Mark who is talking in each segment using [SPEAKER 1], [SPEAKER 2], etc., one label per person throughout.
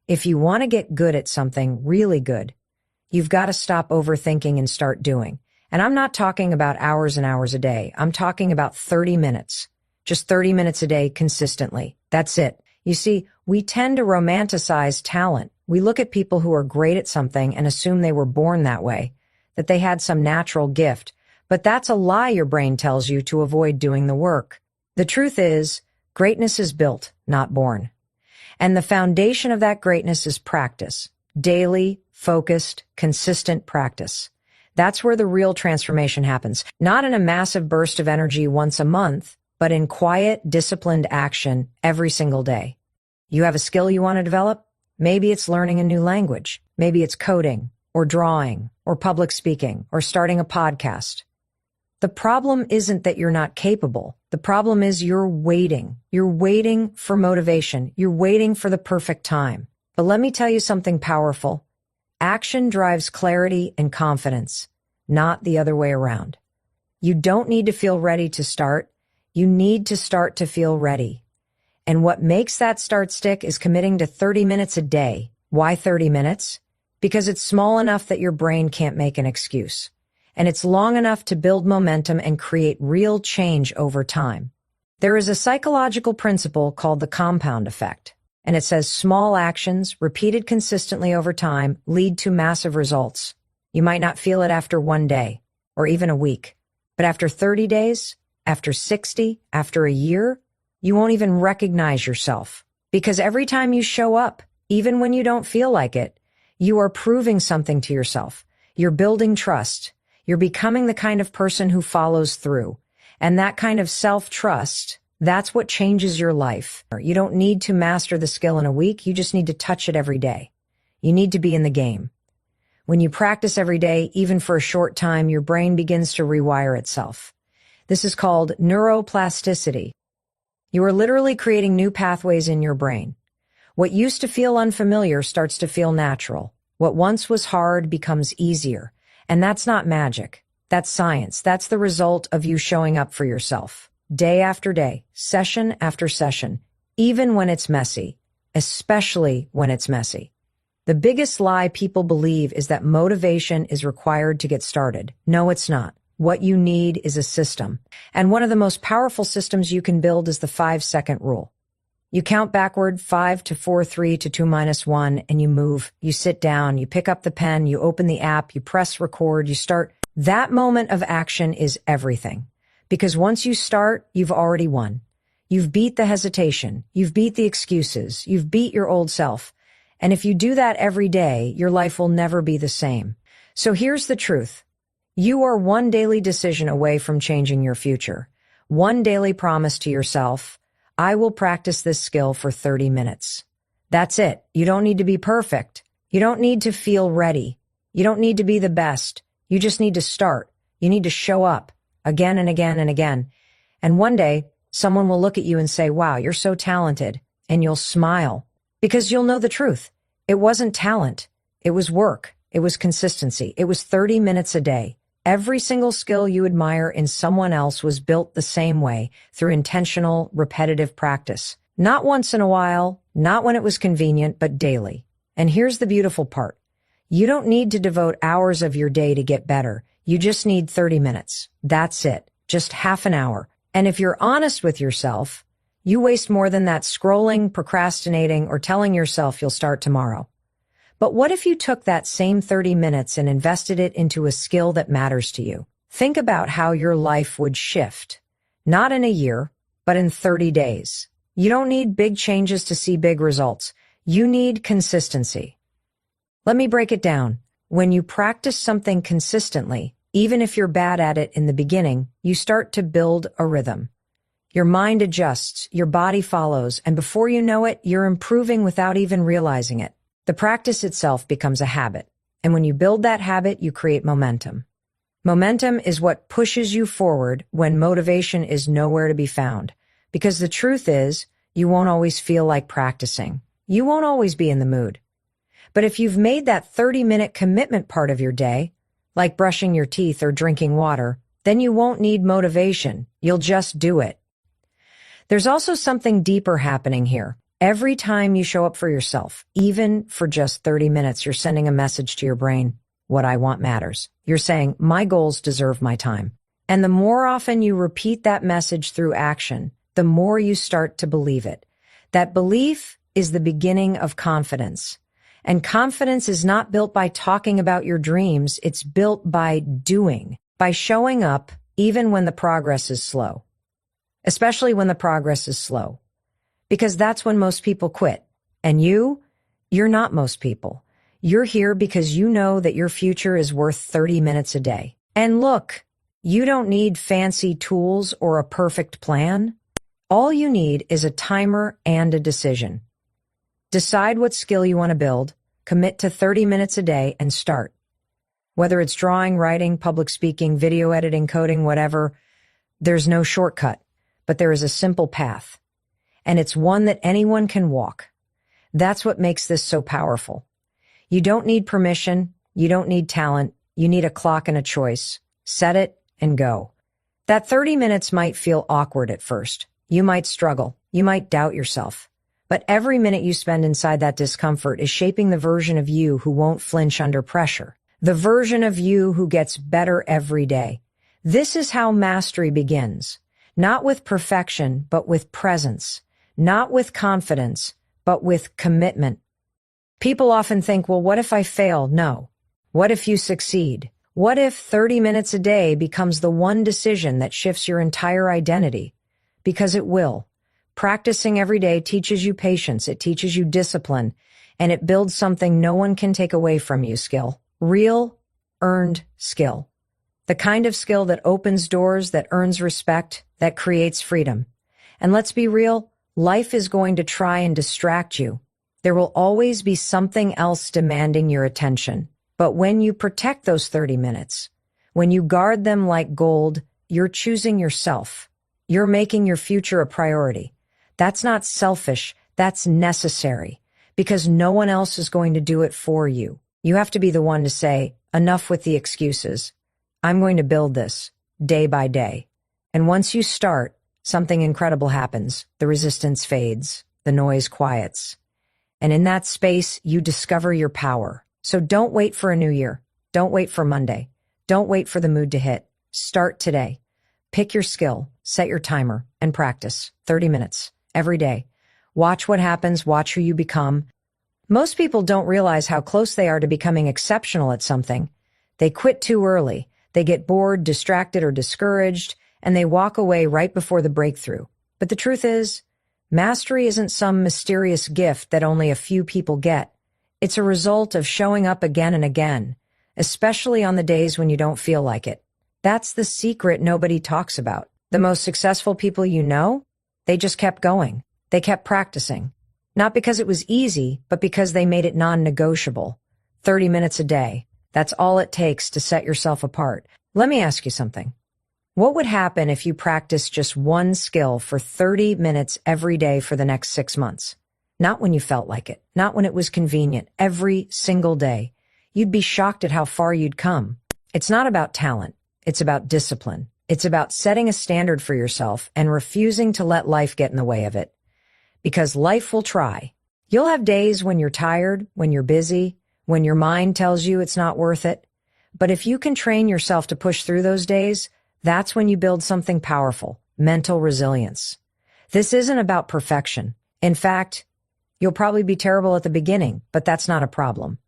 [SPEAKER 1] If you want to get good at something really good, you've got to stop overthinking and start doing. And I'm not talking about hours and hours a day. I'm talking about 30 minutes. Just 30 minutes a day consistently. That's it. You see, we tend to romanticize talent. We look at people who are great at something and assume they were born that way, that they had some natural gift. But that's a lie your brain tells you to avoid doing the work. The truth is, greatness is built, not born. And the foundation of that greatness is practice. Daily, focused, consistent practice. That's where the real transformation happens. Not in a massive burst of energy once a month, but in quiet, disciplined action every single day. You have a skill you want to develop? Maybe it's learning a new language. Maybe it's coding, or drawing, or public speaking, or starting a podcast. The problem isn't that you're not capable. The problem is you're waiting. You're waiting for motivation. You're waiting for the perfect time. But let me tell you something powerful. Action drives clarity and confidence, not the other way around. You don't need to feel ready to start. You need to start to feel ready. And what makes that start stick is committing to 30 minutes a day. Why 30 minutes? Because it's small enough that your brain can't make an excuse. And it's long enough to build momentum and create real change over time. There is a psychological principle called the compound effect. And it says small actions, repeated consistently over time, lead to massive results. You might not feel it after one day, or even a week. But after 30 days, after 60, after a year, you won't even recognize yourself. Because every time you show up, even when you don't feel like it, you are proving something to yourself. You're building trust. You're becoming the kind of person who follows through. And that kind of self-trust, that's what changes your life. You don't need to master the skill in a week. You just need to touch it every day. You need to be in the game. When you practice every day, even for a short time, your brain begins to rewire itself. This is called neuroplasticity. You are literally creating new pathways in your brain. What used to feel unfamiliar starts to feel natural. What once was hard becomes easier. And that's not magic. That's science. That's the result of you showing up for yourself. Day after day, session after session, even when it's messy, especially when it's messy. The biggest lie people believe is that motivation is required to get started. No, it's not. What you need is a system. And one of the most powerful systems you can build is the 5-second rule. You count backward 5 to 4, 3 to 2 minus 1, and you move. You sit down, you pick up the pen, you open the app, you press record, you start. That moment of action is everything. Because once you start, you've already won. You've beat the hesitation. You've beat the excuses. You've beat your old self. And if you do that every day, your life will never be the same. So here's the truth. You are one daily decision away from changing your future. One daily promise to yourself, I will practice this skill for 30 minutes. That's it. You don't need to be perfect. You don't need to feel ready. You don't need to be the best. You just need to start. You need to show up again and again and again. And one day, someone will look at you and say, wow, you're so talented. And you'll smile because you'll know the truth. It wasn't talent. It was work. It was consistency. It was 30 minutes a day. Every single skill you admire in someone else was built the same way, through intentional, repetitive practice. Not once in a while, not when it was convenient, but daily. And here's the beautiful part. You don't need to devote hours of your day to get better. You just need 30 minutes. That's it. Just half an hour. And if you're honest with yourself, you waste more than that scrolling, procrastinating, or telling yourself you'll start tomorrow. But what if you took that same 30 minutes and invested it into a skill that matters to you? Think about how your life would shift. Not in a year, but in 30 days. You don't need big changes to see big results. You need consistency. Let me break it down. When you practice something consistently, even if you're bad at it in the beginning, you start to build a rhythm. Your mind adjusts, your body follows, and before you know it, you're improving without even realizing it. The practice itself becomes a habit, and when you build that habit, you create momentum. Momentum is what pushes you forward when motivation is nowhere to be found, because the truth is, you won't always feel like practicing. You won't always be in the mood. But if you've made that 30-minute commitment part of your day, like brushing your teeth or drinking water, then you won't need motivation. You'll just do it. There's also something deeper happening here. Every time you show up for yourself, even for just 30 minutes, you're sending a message to your brain. What I want matters. You're saying, my goals deserve my time. And the more often you repeat that message through action, the more you start to believe it. That belief is the beginning of confidence. And confidence is not built by talking about your dreams. It's built by doing, by showing up even when the progress is slow. Especially when the progress is slow. Because that's when most people quit. And you're not most people. You're here because you know that your future is worth 30 minutes a day. And look, you don't need fancy tools or a perfect plan. All you need is a timer and a decision. Decide what skill you want to build, commit to 30 minutes a day, and start. Whether it's drawing, writing, public speaking, video editing, coding, whatever, there's no shortcut, but there is a simple path. And it's one that anyone can walk. That's what makes this so powerful. You don't need permission. You don't need talent. You need a clock and a choice. Set it and go. That 30 minutes might feel awkward at first. You might struggle. You might doubt yourself. But every minute you spend inside that discomfort is shaping the version of you who won't flinch under pressure. The version of you who gets better every day. This is how mastery begins. Not with perfection, but with presence. Not with confidence, but with commitment. People often think, well, what if I fail? No. What if you succeed? What if 30 minutes a day becomes the one decision that shifts your entire identity? Because it will. Practicing every day teaches you patience, it teaches you discipline, and it builds something no one can take away from you, skill. Real, earned skill. The kind of skill that opens doors, that earns respect, that creates freedom. And let's be real, life is going to try and distract you. There will always be something else demanding your attention. But when you protect those 30 minutes, when you guard them like gold, you're choosing yourself. You're making your future a priority. That's not selfish, that's necessary, because no one else is going to do it for you. You have to be the one to say, enough with the excuses. I'm going to build this, day by day. And once you start, something incredible happens. The resistance fades, the noise quiets. And in that space, you discover your power. So don't wait for a new year. Don't wait for Monday. Don't wait for the mood to hit. Start today. Pick your skill, set your timer, and practice. 30 minutes, every day. Watch what happens, watch who you become. Most people don't realize how close they are to becoming exceptional at something. They quit too early. They get bored, distracted, or discouraged, and they walk away right before the breakthrough. But the truth is, mastery isn't some mysterious gift that only a few people get. It's a result of showing up again and again, especially on the days when you don't feel like it. That's the secret nobody talks about. The most successful people you know, they just kept going. They kept practicing. Not because it was easy, but because they made it non-negotiable. 30 minutes a day. That's all it takes to set yourself apart. Let me ask you something. What would happen if you practiced just one skill for 30 minutes every day for the next 6 months? Not when you felt like it, not when it was convenient, every single day. You'd be shocked at how far you'd come. It's not about talent. It's about discipline. It's about setting a standard for yourself and refusing to let life get in the way of it. Because life will try. You'll have days when you're tired, when you're busy, when your mind tells you it's not worth it. But if you can train yourself to push through those days, that's when you build something powerful, mental resilience. This isn't about perfection. In fact, you'll probably be terrible at the beginning, but that's not a problem.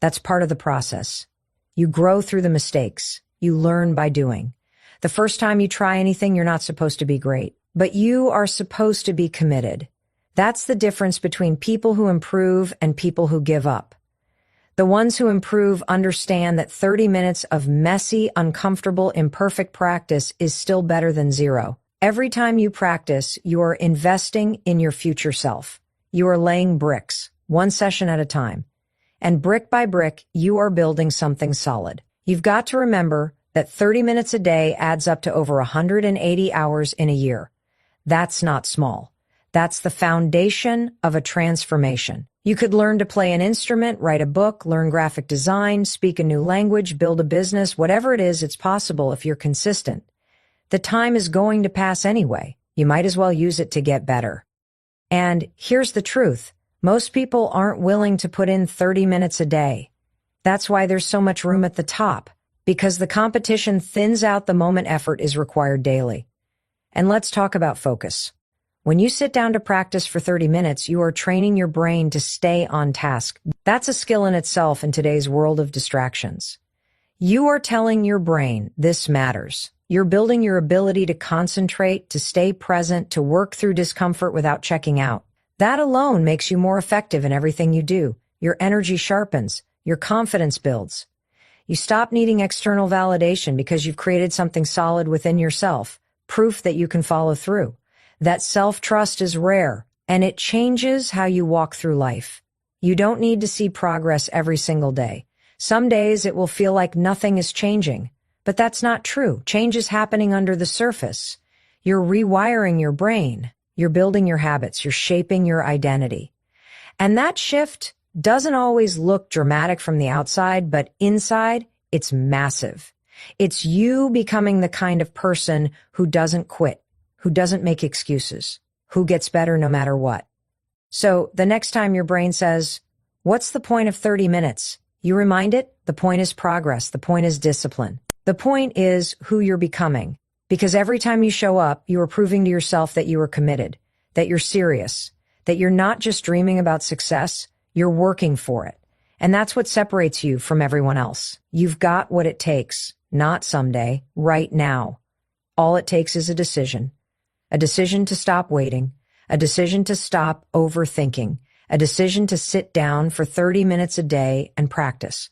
[SPEAKER 1] That's part of the process. You grow through the mistakes. You learn by doing. The first time you try anything, you're not supposed to be great, but you are supposed to be committed. That's the difference between people who improve and people who give up. The ones who improve understand that 30 minutes of messy, uncomfortable, imperfect practice is still better than zero. Every time you practice, you are investing in your future self. You are laying bricks, one session at a time. And brick by brick, you are building something solid. You've got to remember that 30 minutes a day adds up to over 180 hours in a year. That's not small. That's the foundation of a transformation. You could learn to play an instrument, write a book, learn graphic design, speak a new language, build a business, whatever it is, it's possible if you're consistent. The time is going to pass anyway. You might as well use it to get better. And here's the truth. Most people aren't willing to put in 30 minutes a day. That's why there's so much room at the top, because the competition thins out the moment effort is required daily. And let's talk about focus. When you sit down to practice for 30 minutes, you are training your brain to stay on task. That's a skill in itself in today's world of distractions. You are telling your brain this matters. You're building your ability to concentrate, to stay present, to work through discomfort without checking out. That alone makes you more effective in everything you do. Your energy sharpens. Your confidence builds. You stop needing external validation because you've created something solid within yourself, proof that you can follow through. That self-trust is rare, and it changes how you walk through life. You don't need to see progress every single day. Some days it will feel like nothing is changing, but that's not true. Change is happening under the surface. You're rewiring your brain. You're building your habits. You're shaping your identity. And that shift doesn't always look dramatic from the outside, but inside, it's massive. It's you becoming the kind of person who doesn't quit, who doesn't make excuses, who gets better no matter what. So the next time your brain says, "What's the point of 30 minutes?" you remind it, the point is progress. The point is discipline. The point is who you're becoming. Because every time you show up, you are proving to yourself that you are committed, that you're serious, that you're not just dreaming about success, you're working for it. And that's what separates you from everyone else. You've got what it takes, not someday, right now. All it takes is a decision to stop waiting, a decision to stop overthinking, a decision to sit down for 30 minutes a day and practice.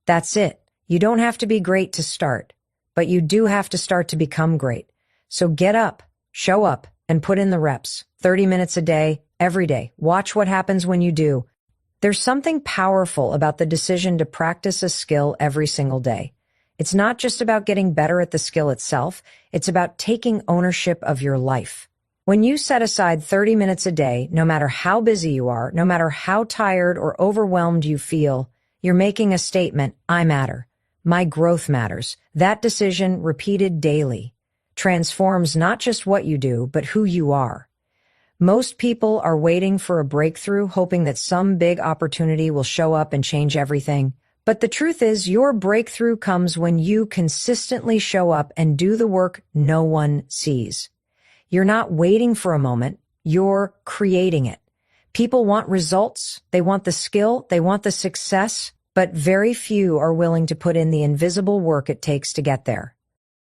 [SPEAKER 1] That's it. You don't have to be great to start, but you do have to start to become great. So get up, show up, and put in the reps. 30 minutes a day, every day. Watch what happens when you do. There's something powerful about the decision to practice a skill every single day. It's not just about getting better at the skill itself, it's about taking ownership of your life. When you set aside 30 minutes a day, no matter how busy you are, no matter how tired or overwhelmed you feel, you're making a statement, I matter. My growth matters. That decision, repeated daily, transforms not just what you do, but who you are. Most people are waiting for a breakthrough, hoping that some big opportunity will show up and change everything. But the truth is, your breakthrough comes when you consistently show up and do the work no one sees. You're not waiting for a moment, you're creating it. People want results, they want the skill, they want the success, but very few are willing to put in the invisible work it takes to get there.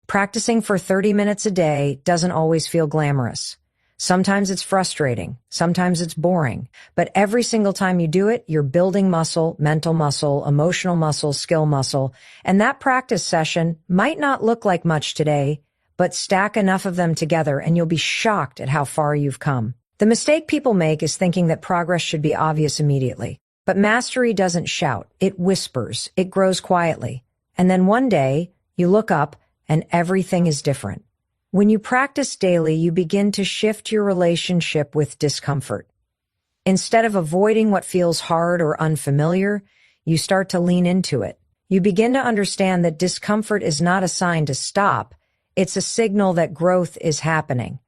[SPEAKER 1] Practicing for 30 minutes a day doesn't always feel glamorous. Sometimes it's frustrating, sometimes it's boring, but every single time you do it, you're building muscle, mental muscle, emotional muscle, skill muscle, and that practice session might not look like much today, but stack enough of them together and you'll be shocked at how far you've come. The mistake people make is thinking that progress should be obvious immediately. But mastery doesn't shout, it whispers, it grows quietly. And then one day, you look up and everything is different. When you practice daily, you begin to shift your relationship with discomfort. Instead of avoiding what feels hard or unfamiliar, you start to lean into it. You begin to understand that discomfort is not a sign to stop, it's a signal that growth is happening.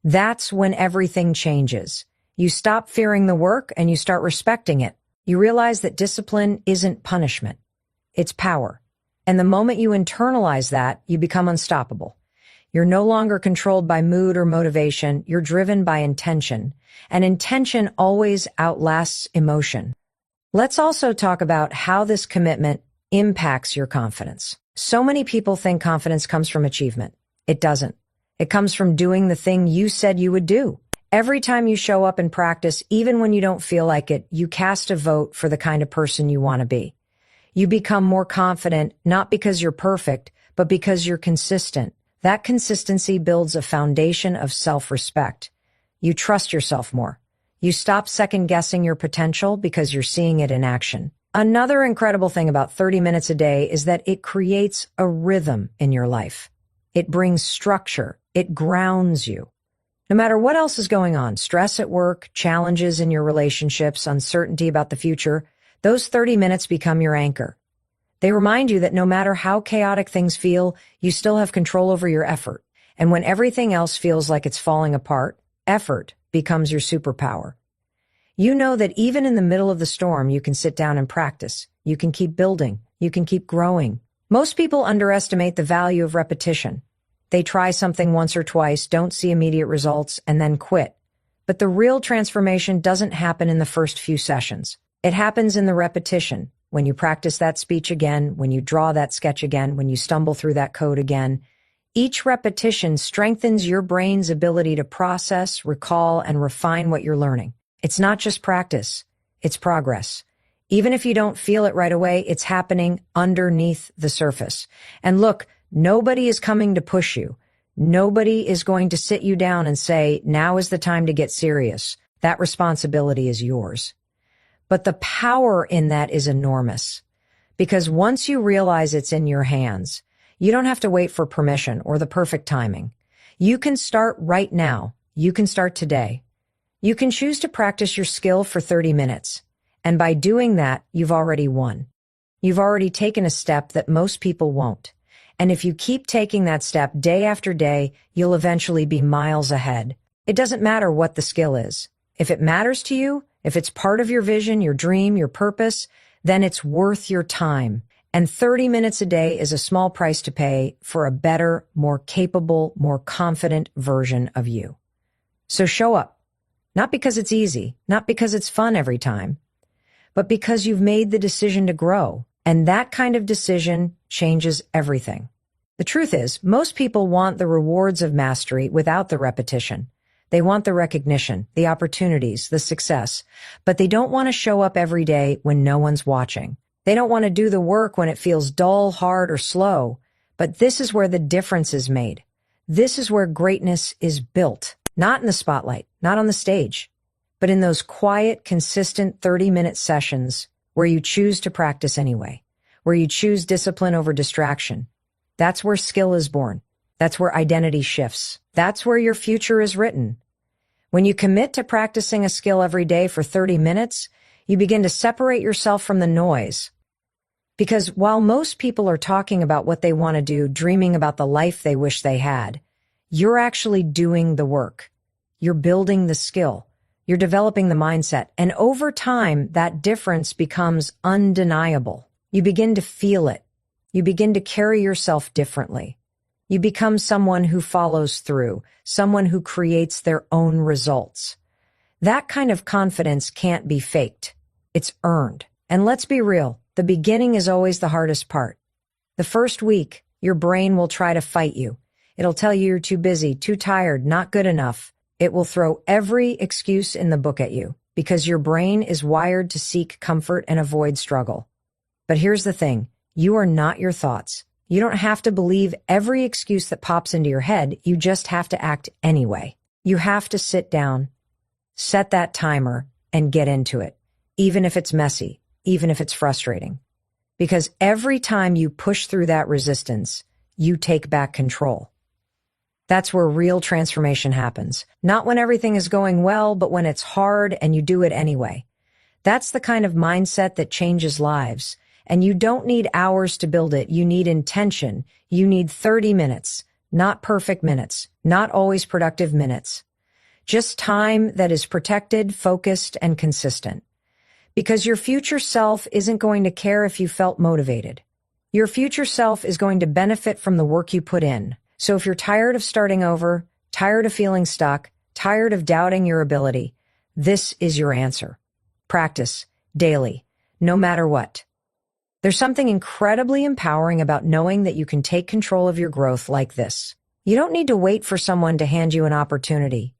[SPEAKER 1] That's when everything changes. You stop fearing the work and you start respecting it. You realize that discipline isn't punishment, it's power. And the moment you internalize that, you become unstoppable. You're no longer controlled by mood or motivation, you're driven by intention. And intention always outlasts emotion. Let's also talk about how this commitment impacts your confidence. So many people think confidence comes from achievement. It doesn't. It comes from doing the thing you said you would do. Every time you show up and practice, even when you don't feel like it, you cast a vote for the kind of person you want to be. You become more confident, not because you're perfect, but because you're consistent. That consistency builds a foundation of self-respect. You trust yourself more. You stop second-guessing your potential because you're seeing it in action. Another incredible thing about 30 minutes a day is that it creates a rhythm in your life. It brings structure. It grounds you. No matter what else is going on, stress at work, challenges in your relationships, uncertainty about the future, those 30 minutes become your anchor. They remind you that no matter how chaotic things feel, you still have control over your effort. And when everything else feels like it's falling apart, effort becomes your superpower. You know that even in the middle of the storm, you can sit down and practice. You can keep building. You can keep growing. Most people underestimate the value of repetition. They try something once or twice, don't see immediate results, and then quit. But the real transformation doesn't happen in the first few sessions. It happens in the repetition. When you practice that speech again, when you draw that sketch again, when you stumble through that code again, each repetition strengthens your brain's ability to process, recall, and refine what you're learning. It's not just practice, it's progress. Even if you don't feel it right away, it's happening underneath the surface. And look, nobody is coming to push you. Nobody is going to sit you down and say, now is the time to get serious. That responsibility is yours. But the power in that is enormous. Because once you realize it's in your hands, you don't have to wait for permission or the perfect timing. You can start right now. You can start today. You can choose to practice your skill for 30 minutes. And by doing that, you've already won. You've already taken a step that most people won't. And if you keep taking that step day after day, you'll eventually be miles ahead. It doesn't matter what the skill is. If it matters to you, if it's part of your vision, your dream, your purpose, then it's worth your time. And 30 minutes a day is a small price to pay for a better, more capable, more confident version of you. So show up. Not because it's easy, not because it's fun every time, but because you've made the decision to grow. And that kind of decision changes everything. The truth is, most people want the rewards of mastery without the repetition. They want the recognition, the opportunities, the success, but they don't want to show up every day when no one's watching. They don't want to do the work when it feels dull, hard, or slow. But this is where the difference is made. This is where greatness is built. Not in the spotlight, not on the stage, but in those quiet, consistent 30-minute sessions where you choose to practice anyway, where you choose discipline over distraction. That's where skill is born. That's where identity shifts. That's where your future is written. When you commit to practicing a skill every day for 30 minutes, you begin to separate yourself from the noise. Because while most people are talking about what they want to do, dreaming about the life they wish they had, you're actually doing the work. You're building the skill. You're developing the mindset. And over time, that difference becomes undeniable. You begin to feel it. You begin to carry yourself differently. You become someone who follows through, someone who creates their own results. That kind of confidence can't be faked. It's earned. And let's be real, the beginning is always the hardest part. The first week, your brain will try to fight you. It'll tell you you're too busy, too tired, not good enough. It will throw every excuse in the book at you because your brain is wired to seek comfort and avoid struggle. But here's the thing. You are not your thoughts. You don't have to believe every excuse that pops into your head. You just have to act anyway. You have to sit down, set that timer, and get into it, even if it's messy, even if it's frustrating. Because every time you push through that resistance, you take back control. That's where real transformation happens. Not when everything is going well, but when it's hard and you do it anyway. That's the kind of mindset that changes lives. And you don't need hours to build it. You need intention. You need 30 minutes, not perfect minutes, not always productive minutes. Just time that is protected, focused, and consistent. Because your future self isn't going to care if you felt motivated. Your future self is going to benefit from the work you put in. So if you're tired of starting over, tired of feeling stuck, tired of doubting your ability, this is your answer. Practice daily, no matter what. There's something incredibly empowering about knowing that you can take control of your growth like this. You don't need to wait for someone to hand you an opportunity.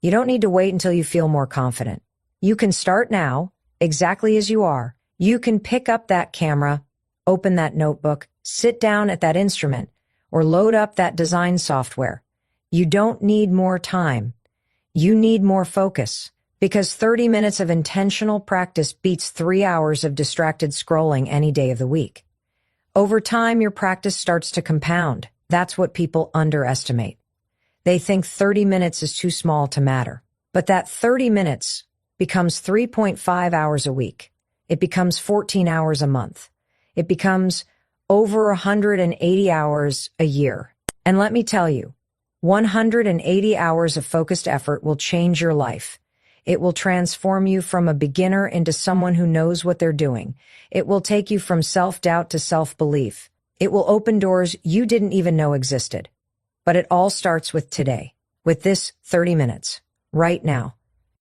[SPEAKER 1] You don't need to wait until you feel more confident. You can start now, exactly as you are. You can pick up that camera, open that notebook, sit down at that instrument, or load up that design software. You don't need more time. You need more focus. Because 30 minutes of intentional practice beats 3 hours of distracted scrolling any day of the week. Over time, your practice starts to compound. That's what people underestimate. They think 30 minutes is too small to matter. But that 30 minutes becomes 3.5 hours a week. It becomes 14 hours a month. It becomes over 180 hours a year. And let me tell you, 180 hours of focused effort will change your life. It will transform you from a beginner into someone who knows what they're doing. It will take you from self-doubt to self-belief. It will open doors you didn't even know existed. But it all starts with today, with this 30 minutes, right now.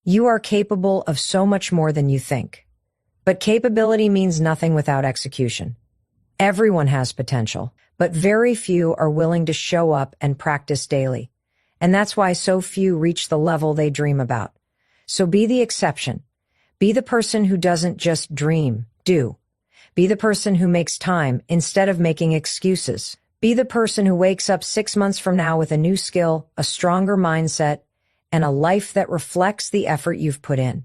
[SPEAKER 1] You are capable of so much more than you think. But capability means nothing without execution. Everyone has potential, but very few are willing to show up and practice daily. And that's why so few reach the level they dream about. So be the exception. Be the person who doesn't just dream, do. Be the person who makes time instead of making excuses. Be the person who wakes up 6 months from now with a new skill, a stronger mindset, and a life that reflects the effort you've put in.